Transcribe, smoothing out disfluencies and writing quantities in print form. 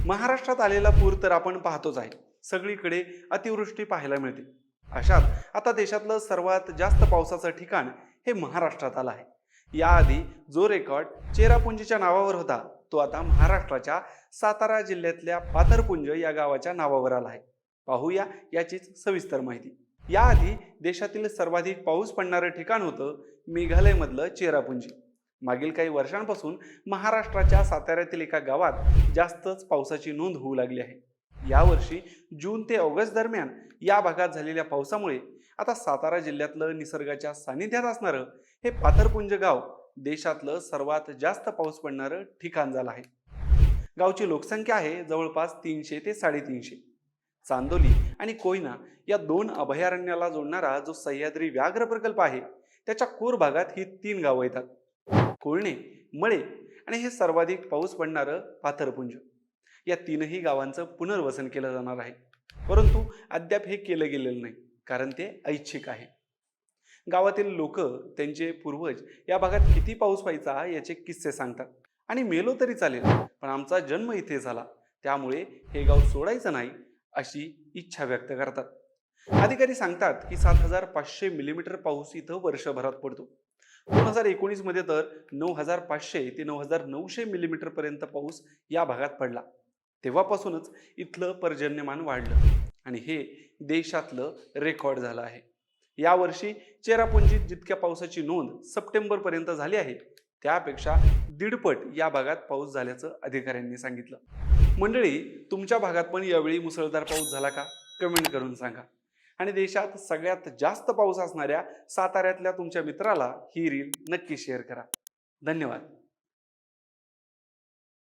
महाराष्ट्रात आलेला पूर तर आपण पाहतोच आहे. सगळीकडे अतिवृष्टी पाहायला मिळते. अशात आता देशातलं सर्वात जास्त पावसाचं ठिकाण हे महाराष्ट्रात आलं आहे. याआधी जो रेकॉर्ड चेरापुंजीच्या नावावर होता, तो आता महाराष्ट्राच्या सातारा जिल्ह्यातल्या पाथरपुंज या गावाच्या नावावर आला आहे. पाहूया याचीच सविस्तर माहिती. याआधी देशातील सर्वाधिक पाऊस पडणारं ठिकाण होतं मेघालयमधलं चेरापुंजी. मागील काही वर्षांपासून महाराष्ट्राच्या साताऱ्यातील एका गावात जास्तच पावसाची नोंद होऊ लागली आहे. यावर्षी जून ते ऑगस्ट दरम्यान या भागात झालेल्या पावसामुळे आता सातारा जिल्ह्यातलं निसर्गाच्या सानिध्यात असणारं हे पाथरपुंज गाव देशातलं सर्वात जास्त पाऊस पडणारं ठिकाण झालं आहे. गावची लोकसंख्या आहे जवळपास 300 ते 350. चांदोली आणि कोयना या दोन अभयारण्याला जोडणारा जो सह्याद्री व्याघ्र प्रकल्प आहे, त्याच्या कोर भागात ही 3 गावं येतात: कोळणे, मळे आणि हे सर्वाधिक पाऊस पडणारं पाथरपुंज. या तीनही गावांचं पुनर्वसन केलं जाणार आहे, परंतु अद्याप हे केलं गेलेलं नाही, कारण ते ऐच्छिक आहे. गावातील लोक त्यांचे पूर्वज या भागात किती पाऊस व्हायचा याचे किस्से सांगतात आणि मेलो तरी चालेल, पण आमचा जन्म इथे झाला, त्यामुळे हे गाव सोडायचं नाही अशी इच्छा व्यक्त करतात. अधिकारी सांगतात की 7500 मिलीमीटर पाऊस इथं वर्षभरात पडतो. 2019 मध्ये तर 9500 ते 9900 मिलीमीटर पर्यंत पाऊस या भागात पडला. तेव्हापासूनच इथलं पर्जन्यमान वाढलं आणि हे देशातलं रेकॉर्ड झालं आहे. यावर्षी चेरापुंजीत जितक्या पावसाची नोंद सप्टेंबर पर्यंत झाली आहे, त्यापेक्षा दीडपट या भागात पाऊस झाल्याचं अधिकाऱ्यांनी सांगितलं. मंडळी, तुमच्या भागात पण यावेळी मुसळधार पाऊस झाला का? कमेंट करून सांगा. आणि देशात सगळ्यात जास्त पाऊस असणाऱ्या साताऱ्यातल्या तुमच्या मित्राला ही रील नक्की शेअर करा. धन्यवाद.